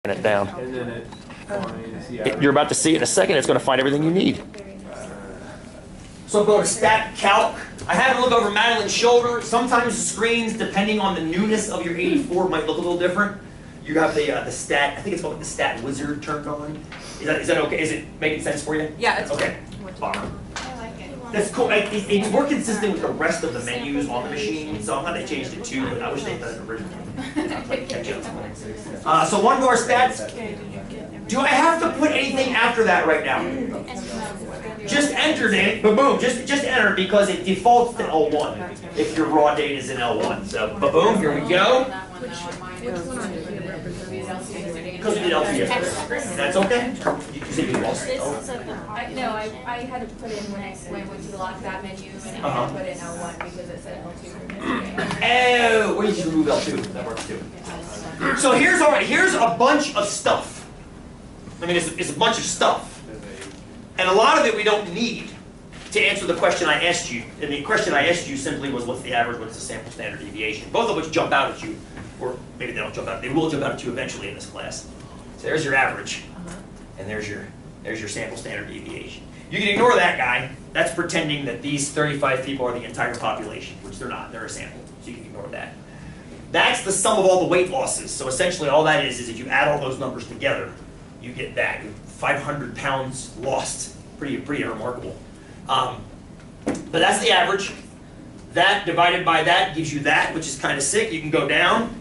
it down. And then it finds, yeah. You're about to see it in a second. It's going to find everything you need. So go to Stat Calc. I had to look over Madeline's shoulder. Sometimes the screens, depending on the newness of your 84, might look a little different. You have the stat, I think it's called the Stat Wizard turned on. Is that okay? Is it making sense for you? Yeah, it's okay. fine. I like it. That's cool. It's more consistent with the rest of the menus on the machine, so I'm glad they changed it too, but I wish they'd done it originally. So one more stats. Do I have to put anything after that right now? Just entered it, boom, just enter because it defaults to L1 if your raw data is in L1. So boom, here we go. Because we did L2 yesterday. That's okay? You said you lost it? Oh. No, I had to put in when I went to lock that menu and I had to put in L1 because it said L2. Oh, we just remove L2. That works too. So here's a bunch of stuff. I mean, it's a bunch of stuff. And a lot of it we don't need to answer the question I asked you. And the question I asked you simply was, what's the average, what's the sample standard deviation? Both of which jump out at you. Or maybe they don't jump out. They will jump out at you eventually in this class. So there's your average. And there's your sample standard deviation. You can ignore that guy. That's pretending that these 35 people are the entire population, which they're not. They're a sample. So you can ignore that. That's the sum of all the weight losses. So essentially all that is if you add all those numbers together, you get that. 500 pounds lost. Pretty remarkable. But that's the average. That divided by that gives you that, which is kind of sick. You can go down.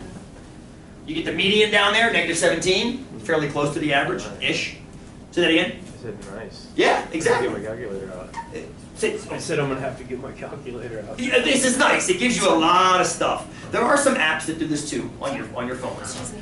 You get the median down there, -17. Fairly close to the average-ish. Say that again. I said nice. Yeah, exactly. Get my calculator out. I said I'm going to have to get my calculator out. Yeah, this is nice. It gives you a lot of stuff. There are some apps that do this too on your phones.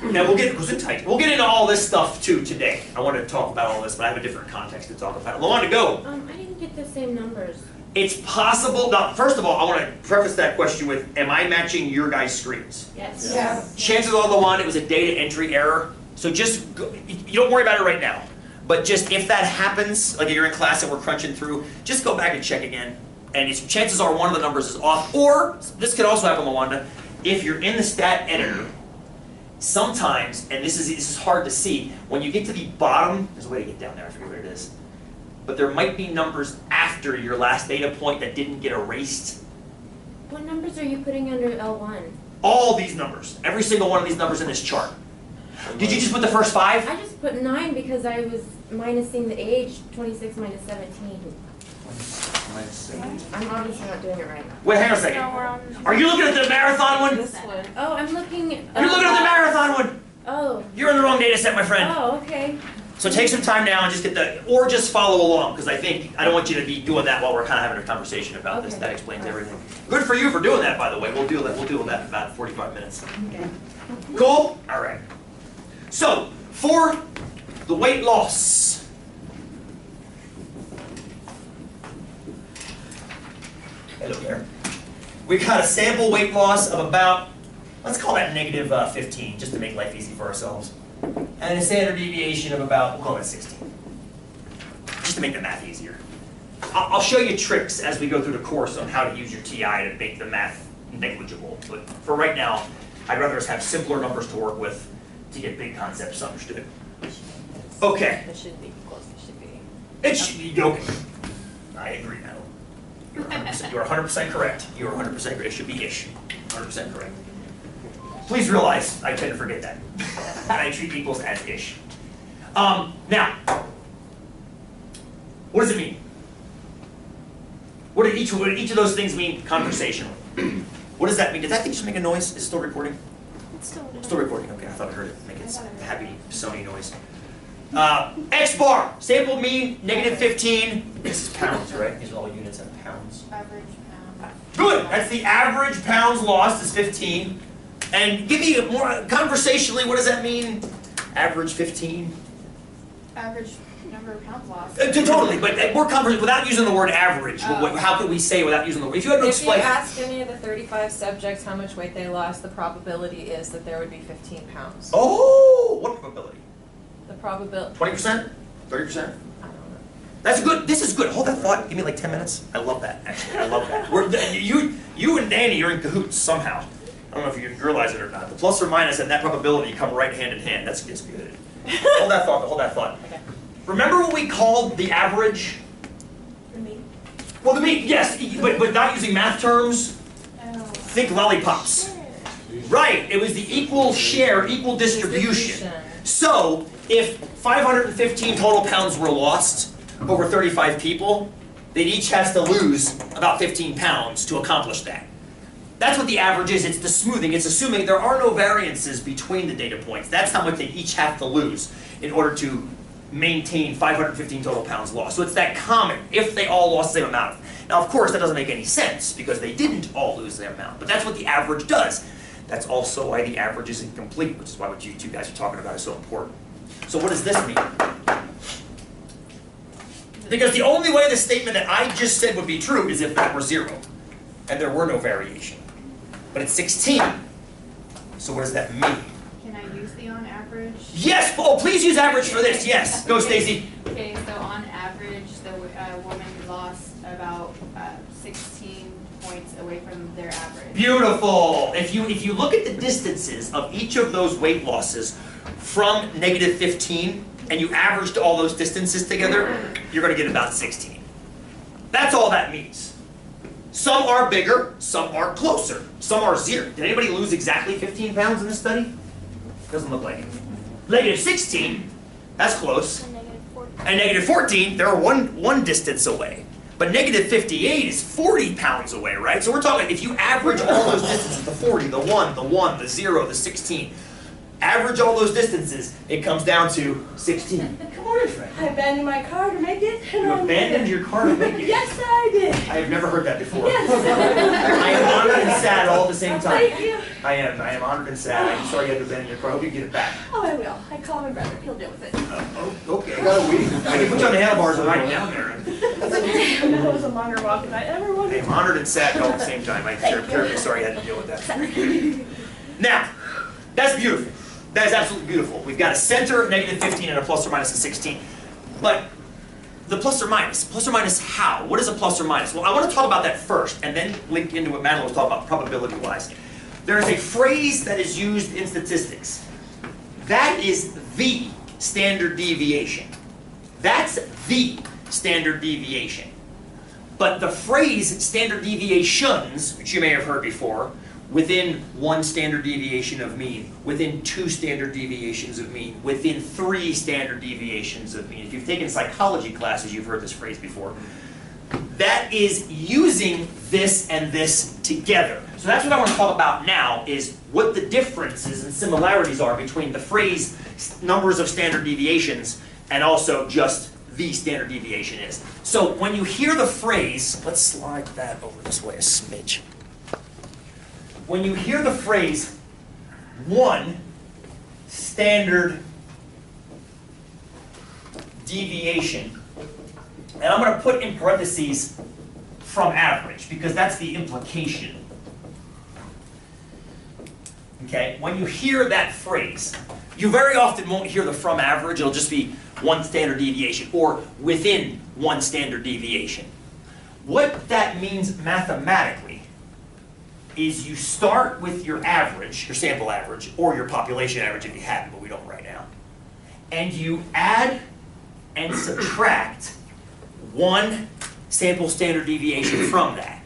Now we'll get into all this stuff too today. I want to talk about all this, but I have a different context to talk about. LaWanda, go. I didn't get the same numbers. It's possible. Now, first of all, I want to preface that question with: am I matching your guys' screens? Yes. Yes. Chances are, LaWanda, it was a data entry error. So just go, you don't worry about it right now. But just if that happens, like if you're in class and we're crunching through, just go back and check again. And chances are one of the numbers is off. Or this could also happen, LaWanda, if you're in the stat editor. Sometimes, and this is hard to see, when you get to the bottom, there's a way to get down there, I forget what it is, but there might be numbers after your last data point that didn't get erased. What numbers are you putting under L1? All these numbers, every single one of these numbers in this chart. Did you just put the first 5? I just put 9 because I was minusing the age, 26 minus 17. I'm obviously not doing it right. Wait, hang on a second. Are you looking at the marathon one? This one. Oh, I'm looking. You're looking at the marathon one! Oh. You're in the wrong data set, my friend. Oh, okay. So take some time now and just or just follow along, because I don't want you to be doing that while we're kind of having a conversation about this. That explains everything. Good for you for doing that, by the way. We'll deal with that in about 45 minutes. Okay. Cool? All right. So, for the weight loss. Hello there. We got a sample weight loss of about, let's call that -15, just to make life easy for ourselves. And a standard deviation of about, we'll call it 16. Just to make the math easier. I'll show you tricks as we go through the course on how to use your TI to make the math negligible. But for right now, I'd rather us have simpler numbers to work with to get big concepts understood. Okay. It shouldn't be close, it should be. It should be, okay. I agree now. You're 100% correct. You're 100% correct. It should be ish. 100% correct. Please realize I tend to forget that. And I treat equals as ish. Now, what does it mean? What do each of those things mean conversationally? What does that mean? Did that thing just make a noise? Is it still recording? It's Still recording. Okay, I thought I heard it make its happy Sony noise. X bar, sample mean, -15. This is pounds, right? These are all units in pounds. Average pound. Good, that's the average pounds lost is 15. And give me more, conversationally, what does that mean? Average 15? Average number of pounds lost. Totally, but more conversation, without using the word average, how could we say without using the word? If you had to If you explain. ask any of the 35 subjects how much weight they lost, the probability is that there would be 15 pounds. Oh, what probability? The probability. 20%? 30%? I don't know. That's good. This is good. Hold that thought. Give me like 10 minutes. I love that, actually. I love that. You and Danny are in cahoots somehow. I don't know if you realize it or not. The plus or minus and that probability come right hand in hand. That's good. Hold that thought, hold that thought. Okay. Remember what we called the average? The mean. Well, the mean, yes, but not using math terms. Oh. Think lollipops. Right, it was the equal share, equal distribution. So, if 515 total pounds were lost over 35 people, they'd each have to lose about 15 pounds to accomplish that. That's what the average is. It's the smoothing. It's assuming there are no variances between the data points. That's how much they each have to lose in order to maintain 515 total pounds lost. So it's that common, if they all lost the same amount. Now, of course, that doesn't make any sense because they didn't all lose the amount. But that's what the average does. That's also why the average is incomplete, which is why what you two guys are talking about is so important. So what does this mean? Because the only way the statement that I just said would be true is if that were 0, and there were no variation. But it's 16. So what does that mean? Can I use the on average? Yes! Oh, please use average for this. Yes. Go, Stacy. Okay, so on average, the woman lost about 16 points away from their average. Beautiful. If you look at the distances of each of those weight losses from negative 15, and you averaged all those distances together, you're going to get about 16. That's all that means. Some are bigger, some are closer, some are 0. Did anybody lose exactly 15 pounds in this study? Doesn't look like it. Negative 16, that's close. And negative 40. And negative 14, they're one distance away. But negative 58 is 40 pounds away, right? So we're talking, if you average all those distances, the 40, the 1, the 0, the 16, average all those distances, it comes down to 16. Come on in, Fred. I abandoned my car to make it. You abandoned your car to make it? Yes, I did. I have never heard that before. Yes. I am honored and sad all at the same time. Thank you. I am honored and sad. I'm sorry you had to abandon your car. I hope you get it back. Oh, I will. I call my brother. He'll deal with it. Okay. I can put you on the handlebars and ride you down there. That was a longer walk than I ever I wanted. am honored and sad all at the same time. I'm terribly sorry you had to deal with that. Now, that's beautiful. That is absolutely beautiful. We've got a center, negative 15, and a plus or minus of 16. But the plus or minus how? What is a plus or minus? Well, I want to talk about that first, and then link into what Madeline was talking about probability-wise. There is a phrase that is used in statistics. That is the standard deviation. That's the standard deviation. But the phrase standard deviations, which you may have heard before, within 1 standard deviation of mean, within 2 standard deviations of mean, within 3 standard deviations of mean. If you've taken psychology classes, you've heard this phrase before. That is using this and this together. So that's what I want to talk about now, is what the differences and similarities are between the phrase numbers of standard deviations and also just the standard deviation is. So when you hear the phrase, let's slide that over this way a smidge. When you hear the phrase 1 standard deviation, and I'm going to put in parentheses from average because that's the implication. Okay, when you hear that phrase, you very often won't hear the from average, it'll just be 1 standard deviation or within 1 standard deviation. What that means mathematically is you start with your average, your sample average, or your population average if you have it, but we don't right now. And you add and subtract 1 sample standard deviation from that.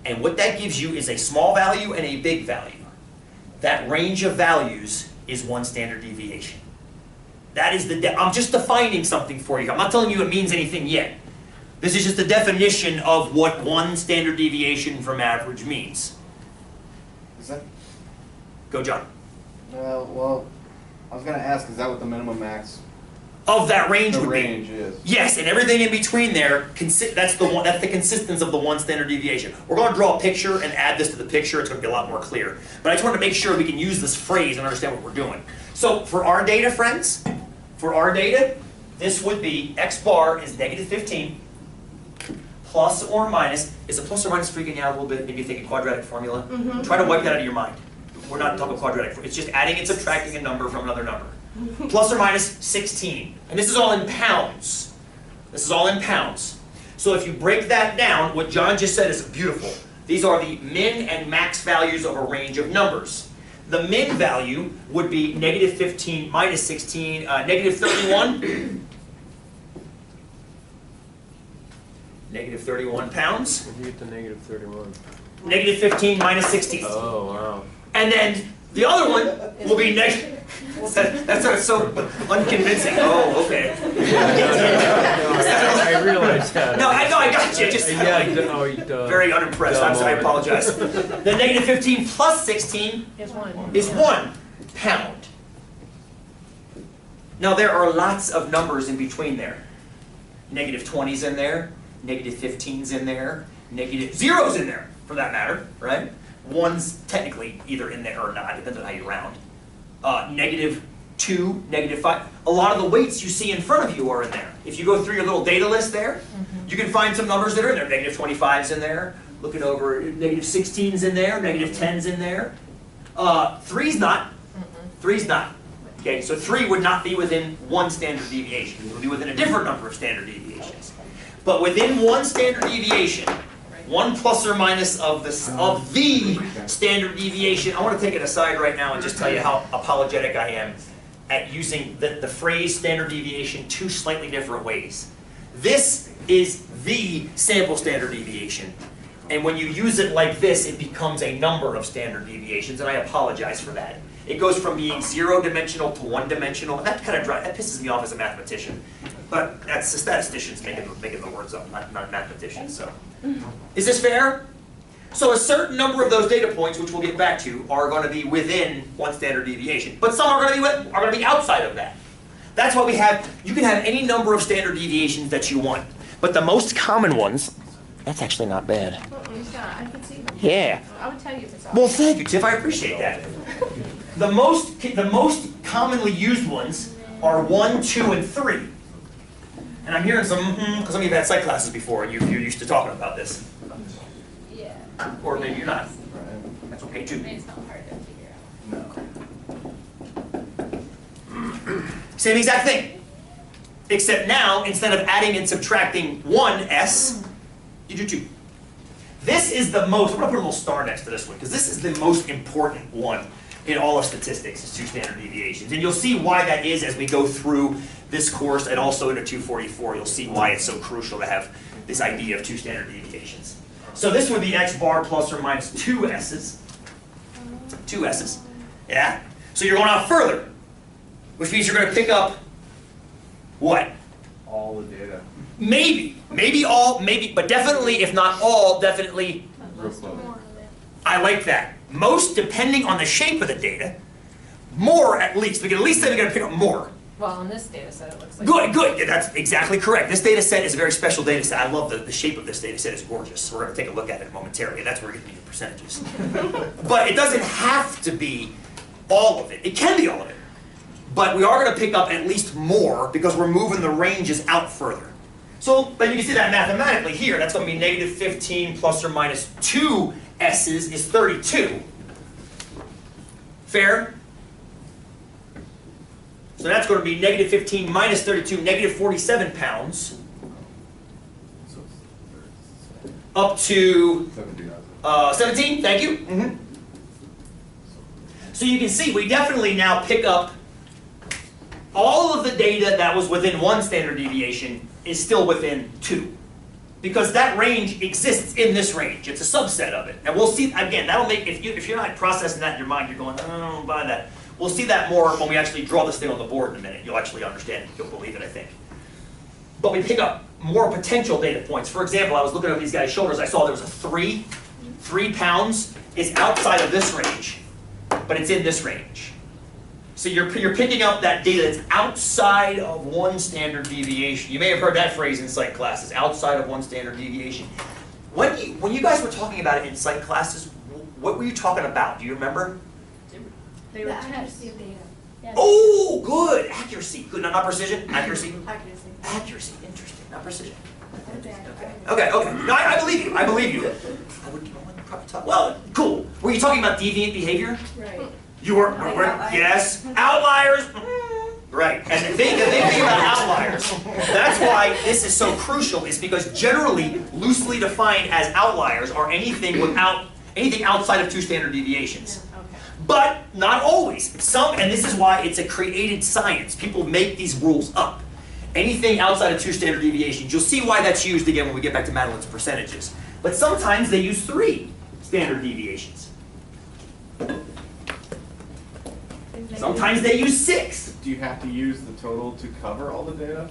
And what that gives you is a small value and a big value. That range of values is 1 standard deviation. That is I'm just defining something for you. I'm not telling you it means anything yet. This is just a definition of what 1 standard deviation from average means. Is that? Go, John. Well, I was gonna ask, is that what the minimum max? Of that range The would range be. is. Yes, and everything in between there, that's the consistence of the 1 standard deviation. We're going to draw a picture and add this to the picture. It's going to be a lot more clear. But I just wanted to make sure we can use this phrase and understand what we're doing. So for our data, friends, this would be x bar is negative 15 plus or minus. Is a plus or minus freaking you out a little bit? Maybe you think a quadratic formula? Mm-hmm. Try to wipe that out of your mind. We're not talking quadratic. It's just adding and subtracting a number from another number. Plus or minus 16. And this is all in pounds. This is all in pounds. So if you break that down, what John just said is beautiful. These are the min and max values of a range of numbers. The min value would be negative 15 minus 16, negative 31. Negative 31 pounds. Where do you get the negative 31? Negative 15 minus 16. Oh, wow. And then the other one will be negative. That's so unconvincing. Oh, okay. I realized that. No, I got you. Just very unimpressed. I'm sorry, I apologize. The negative 15 plus 16 is 1 pound. Now there are lots of numbers in between there. Negative 20's in there, negative 15's in there, negative 0's in there, for that matter, right? 1's technically either in there or not, depends on how you round. Negative 2, negative 5. A lot of the weights you see in front of you are in there. If you go through your little data list there, you can find some numbers that are in there. Negative 25's in there. Looking over, negative 16's in there, negative 10's in there. 3's not. 3's not. Okay, so 3 would not be within one standard deviation. It would be within a different number of standard deviations. But within one standard deviation, one plus or minus of the standard deviation. I want to take it aside right now and just tell you how apologetic I am at using the phrase standard deviation two slightly different ways. This is the sample standard deviation. And when you use it like this, it becomes a number of standard deviations, and I apologize for that. It goes from being 0-dimensional to 1-dimensional, and that kind of that pisses me off as a mathematician. But that's the statisticians making the words up, not mathematicians. So, is this fair? So a certain number of those data points, which we'll get back to, are going to be within one standard deviation, but some are going to be outside of that. That's why we have. You can have any number of standard deviations that you want, but the most common ones. That's actually not bad. I can see them. Yeah. I would tell you if it's off. Well, thank you, Tiff. I appreciate that. The most commonly used ones are 1, 2, and 3. And I'm hearing some, because some of you have had psych classes before, and you're used to talking about this. Yeah. Or maybe you're not. That's okay too. It's not hard to figure out. Same exact thing. Except now, instead of adding and subtracting 1s, you do 2. This is the most, I'm going to put a little star next to this one, because this is the most important one in all of statistics, is 2 standard deviations. And you'll see why that is as we go through this course, and also into 244, you'll see why it's so crucial to have this idea of 2 standard deviations. So this would be x bar plus or minus 2 s's. 2 s's. Yeah? So you're going out further, which means you're going to pick up what? All the data. Maybe all, but definitely, if not all, definitely. I like that. Most, depending on the shape of the data. More, at least. We can at least say we're going to pick up more. Well, on this data set, it looks like. Good. Yeah, that's exactly correct. This data set is a very special data set. I love the shape of this data set. It's gorgeous. So we're going to take a look at it momentarily. That's where we're going to do the percentages. But it doesn't have to be all of it. It can be all of it. But we are going to pick up at least more because we're moving the ranges out further. So, but you can see that mathematically here. That's going to be negative 15 plus or minus 2 s's is 32. Fair? So that's going to be negative 15 minus 32, negative 47 pounds. Up to 17, thank you. So you can see we definitely now pick up all of the data that was within one standard deviation is still within 2. Because that range exists in this range. It's a subset of it. And we'll see, again, that'll make, if you're not processing that in your mind, you're going, I don't buy that. We'll see that more when we actually draw this thing on the board in a minute. You'll actually understand it. You'll believe it, I think. But we pick up more potential data points. For example, I was looking over these guys' shoulders. I saw there was a 3. 3 pounds is outside of this range, but it's in this range. So you're picking up that data that's outside of one standard deviation. You may have heard that phrase in psych classes, outside of one standard deviation. When you guys were talking about it in psych classes, what were you talking about? Do you remember? They were accuracy of data. Yes. Oh, good. Accuracy. Good. Not precision. Accuracy. Accuracy. Accuracy. Interesting. Not precision. Okay. Okay. No, I believe you. I believe you. I wouldn't probably talk. Well, cool. Were you talking about deviant behavior? Right. You were. Yes. Outliers. Right, and the thing about outliers, that's why this is so crucial, is because generally, loosely defined as outliers are anything outside of 2 standard deviations. But not always. And this is why it's a created science. People make these rules up. Anything outside of 2 standard deviations, you'll see why that's used again when we get back to Madeline's percentages. But sometimes they use 3 standard deviations. Sometimes they use 6. Do you have to use the total to cover all the data?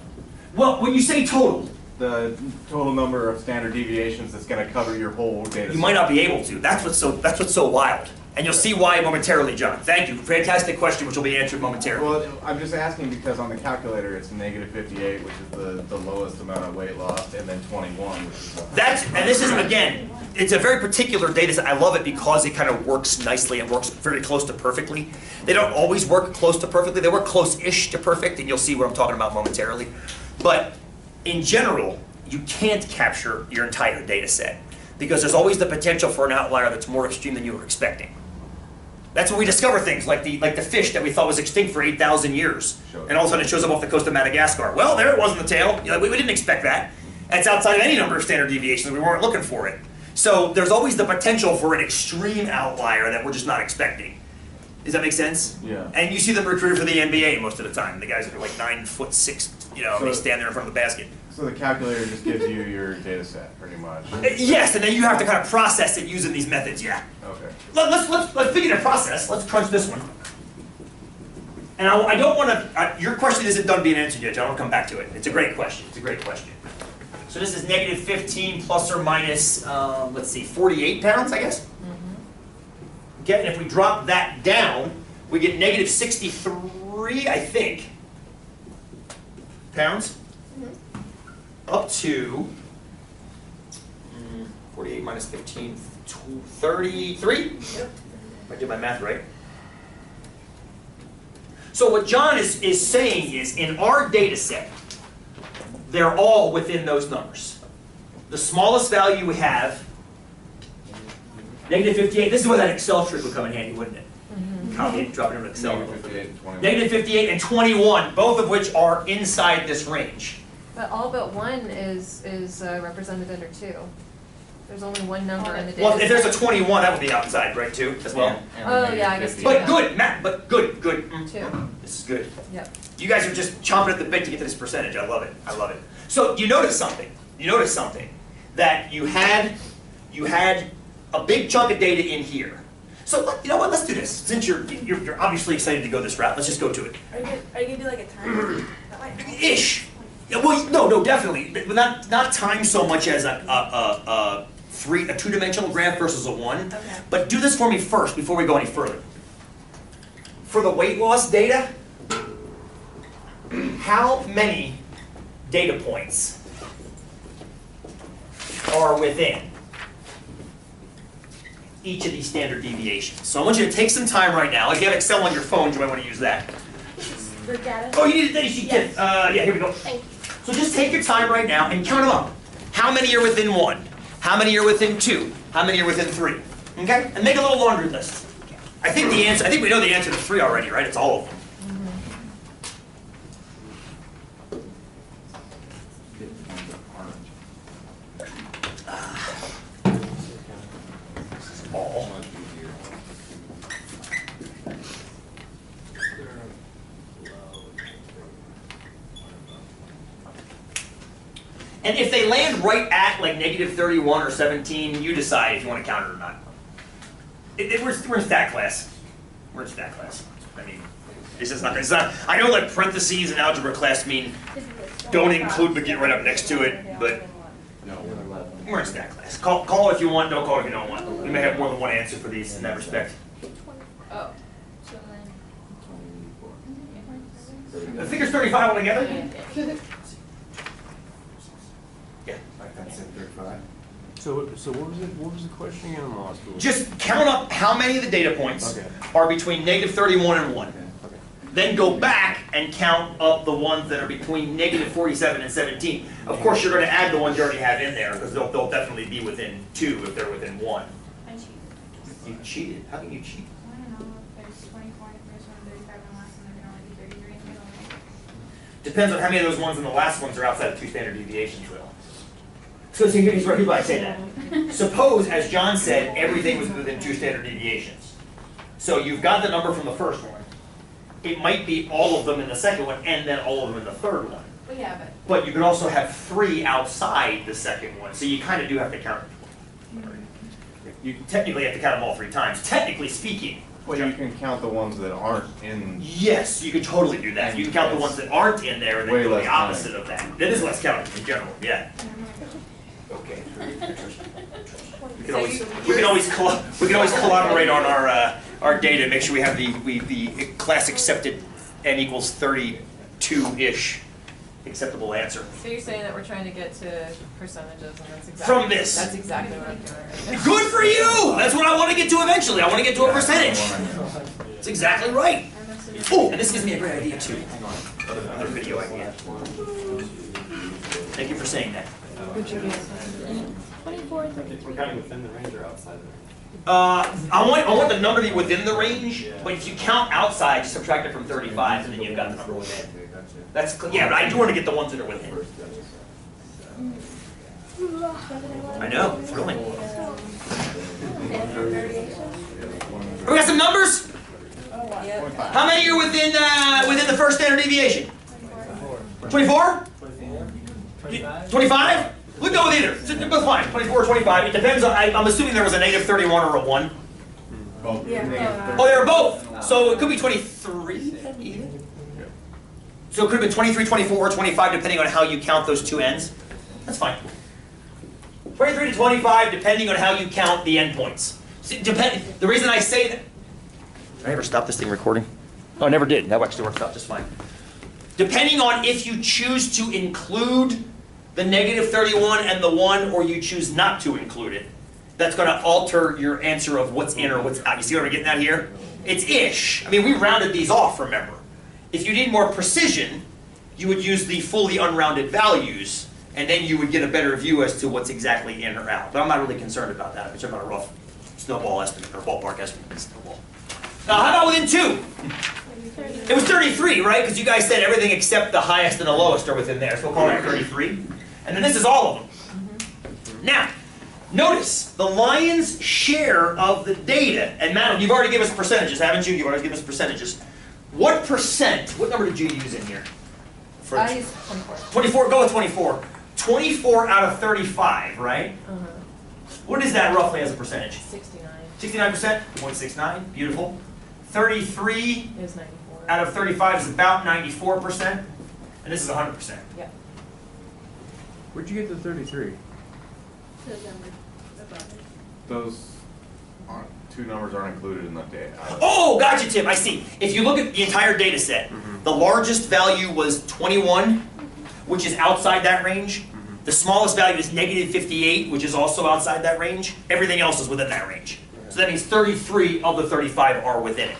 Well, when you say total, The total number of standard deviations that's going to cover your whole data set. you might not be able to. That's what's so wild. And you'll see why momentarily, John. Thank you. Fantastic question, which will be answered momentarily. Well, I'm just asking because on the calculator it's negative 58, which is the lowest amount of weight lost, and then 21, which is And this is, again, it's a very particular data set. I love it because it kind of works nicely and works very close to perfectly. They don't always work close to perfectly. They work close-ish to perfect, and you'll see what I'm talking about momentarily. But in general, you can't capture your entire data set because there's always the potential for an outlier that's more extreme than you were expecting. That's when we discover things like the fish that we thought was extinct for 8,000 years, and all of a sudden it shows up off the coast of Madagascar. Well, there it was in the tail. You know, we didn't expect that. And it's outside of any number of standard deviations. We weren't looking for it. So there's always the potential for an extreme outlier that we're just not expecting. Does that make sense? Yeah. And you see them recruited for the NBA most of the time. The guys that are like 9'6", you know, and they stand there in front of the basket. So the calculator just gives you your data set, pretty much. Yes, and then you have to kind of process it using these methods. Yeah. Okay. Let's figure the process. Let's crunch this one. And I don't want to. Your question isn't done being answered yet, John. I want to come back to it. It's a great question. It's a great question. So this is negative 15 plus or minus, let's see, 48 pounds, I guess. Okay, and if we drop that down, we get negative 63, I think, pounds. Up to 48 minus 15, 33? Yep. If I did my math right. So what John is saying is, in our data set, they're all within those numbers. The smallest value we have, negative 58, this is where that Excel trick would come in handy, wouldn't it? Copy it, drop it into Excel. Negative 58 and 21. Negative 58 and 21, both of which are inside this range. But all but 1 is represented under 2. There's only one number in the data. Well, if there's a set. 21, that would be outside, right, too, as well? Oh, yeah, I guess 50. two. But good, Matt, but good. 2. This is good. Yep. You guys are just chomping at the bit to get to this percentage. I love it. I love it. So you notice something. That you had a big chunk of data in here. So you know what? Let's do this. Since you're obviously excited to go this route, let's just go to it. Are you gonna do like a timer? That might help. Ish. Yeah, well, no, definitely, but not time so much as a two-dimensional graph versus a 1. Okay. But do this for me first before we go any further. For the weight loss data, how many data points are within each of these standard deviations? So I want you to take some time right now. If you have Excel on your phone, you might want to use that. For data? Oh, you need a data sheet? Yes. Yeah, here we go. Thank you. So just take your time right now and count them up. How many are within 1? How many are within 2? How many are within 3? Okay? And make a little laundry list. I think we know the answer to 3 already, right? It's all of them. All. And if they land right at like negative 31 or 17, you decide if you want to count it or not. We're in stat class. We're in stat class. I mean, it's just not. I know like parentheses in algebra class mean don't include but get right up next to it, but we're in stat class. Call it if you want, don't call it if you don't want. We may have more than one answer for these in that respect. Oh, so then. The figure's 35 altogether? Yeah. That's it, 35. So what was the question again? I'm lost. Just count up how many of the data points Okay. are between negative 31 and 1. Okay. Then go back and count up the ones that are between negative 47 and 17. Of course, you're going to add the ones you already have in there because they'll definitely be within 2 if they're within 1. I cheated. You cheated? How can you cheat? I don't know if there's 24 in the first one, 35 in the last one, there can only be 33 in the middle. Depends on how many of those ones and the last ones are outside of 2 standard deviations, though. So here's why I say that. Suppose, as John said, everything was within 2 standard deviations. So you've got the number from the first one. It might be all of them in the second one, and then all of them in the third one. Well, yeah, But you could also have 3 outside the second one, so you kind of do have to count. You technically have to count them all 3 times. Technically speaking. Well, you can count the ones that aren't in. Yes, you could totally do that. You can count the ones that aren't in there, and then Way do the less opposite of that. That is less counting in general. Yeah. Okay. We can always collaborate on our data. Make sure we have the class accepted n equals 32-ish acceptable answer. So you're saying that we're trying to get to percentages, and that's exactly From this. That's exactly what I'm doing right now. Good for you! That's what I want to get to eventually. I want to get to a percentage. That's exactly right. Oh, and this gives me a great idea too. Hang on. Another video idea. Thank you for saying that. We're kind of within the range or outside of the range? I want the number to be within the range, but if you count outside, just subtract it from 35, and then you've got the number within. That's yeah, but I do want to get the ones that are within. I know, thrilling. We got some numbers? How many are within the first standard deviation? 24? 25? We'll go with either. They're both fine. 24 or 25. It depends on. I'm assuming there was a negative 31 or a 1. Both. Oh, they were both. So it could be 23 then, even. So it could have been 23, 24, or 25, depending on how you count those 2 ends. That's fine. 23 to 25, depending on how you count the endpoints. The reason I say that. Did I ever stop this thing recording? Oh, I never did. That actually worked out just fine. Depending on if you choose to include the negative 31 and the 1, or you choose not to include it, that's going to alter your answer of what's in or what's out. You see what we're getting at here? It's ish. I mean, we rounded these off, remember. If you need more precision, you would use the fully unrounded values, and then you would get a better view as to what's exactly in or out. But I'm not really concerned about that. I'm concerned about a rough snowball estimate, or ballpark estimate. Snowball. Now, how about within 2? It was 33, right? Because you guys said everything except the highest and the lowest are within there. So we'll call that 33. And then this is all of them. Now, notice the lion's share of the data, and Matt, you've already given us percentages, haven't you? You've already given us percentages. What percent, what number did you use in here? I used 24. 24, go with 24. 24 out of 35, right? What is that roughly as a percentage? 69. 69%? 0.69, beautiful. 33 Is 94. out of 35 is about 94%, and this is 100%. Yep. Where'd you get the 33? Those aren't, 2 numbers aren't included in the data. Oh, gotcha, Tim. I see. If you look at the entire data set, the largest value was 21, which is outside that range. The smallest value is negative 58, which is also outside that range. Everything else is within that range. So that means 33 of the 35 are within it.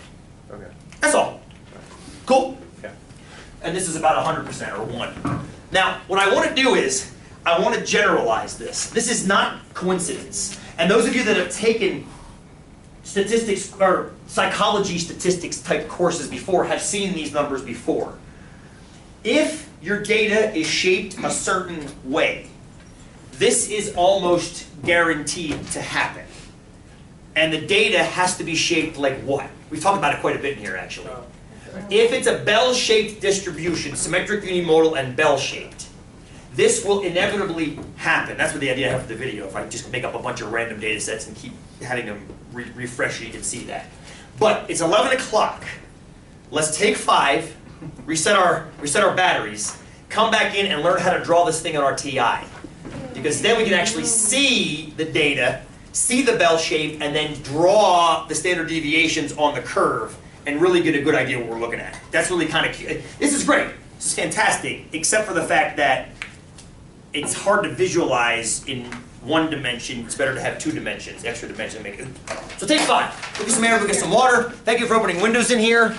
Okay. That's all. Cool? Yeah. And this is about 100% or 1. Now, what I want to do is, I want to generalize this. This is not coincidence. And those of you that have taken statistics or psychology statistics type courses before have seen these numbers before. If your data is shaped a certain way, this is almost guaranteed to happen. And the data has to be shaped like what? We've talked about it quite a bit in here, actually. If it's a bell-shaped distribution, symmetric, unimodal, and bell-shaped, this will inevitably happen. That's what the idea I have for the video. If I just make up a bunch of random data sets and keep having them refresh, you can see that. But it's 11 o'clock. Let's take 5, reset our batteries, come back in and learn how to draw this thing on our TI. Because then we can actually see the data, see the bell shape, and then draw the standard deviations on the curve and really get a good idea what we're looking at. That's really kind of cute. This is great. This is fantastic, except for the fact that it's hard to visualize in 1 dimension. It's better to have 2 dimensions, extra dimension. Make it. So take 5. Look at some air, look at some water. Thank you for opening windows in here.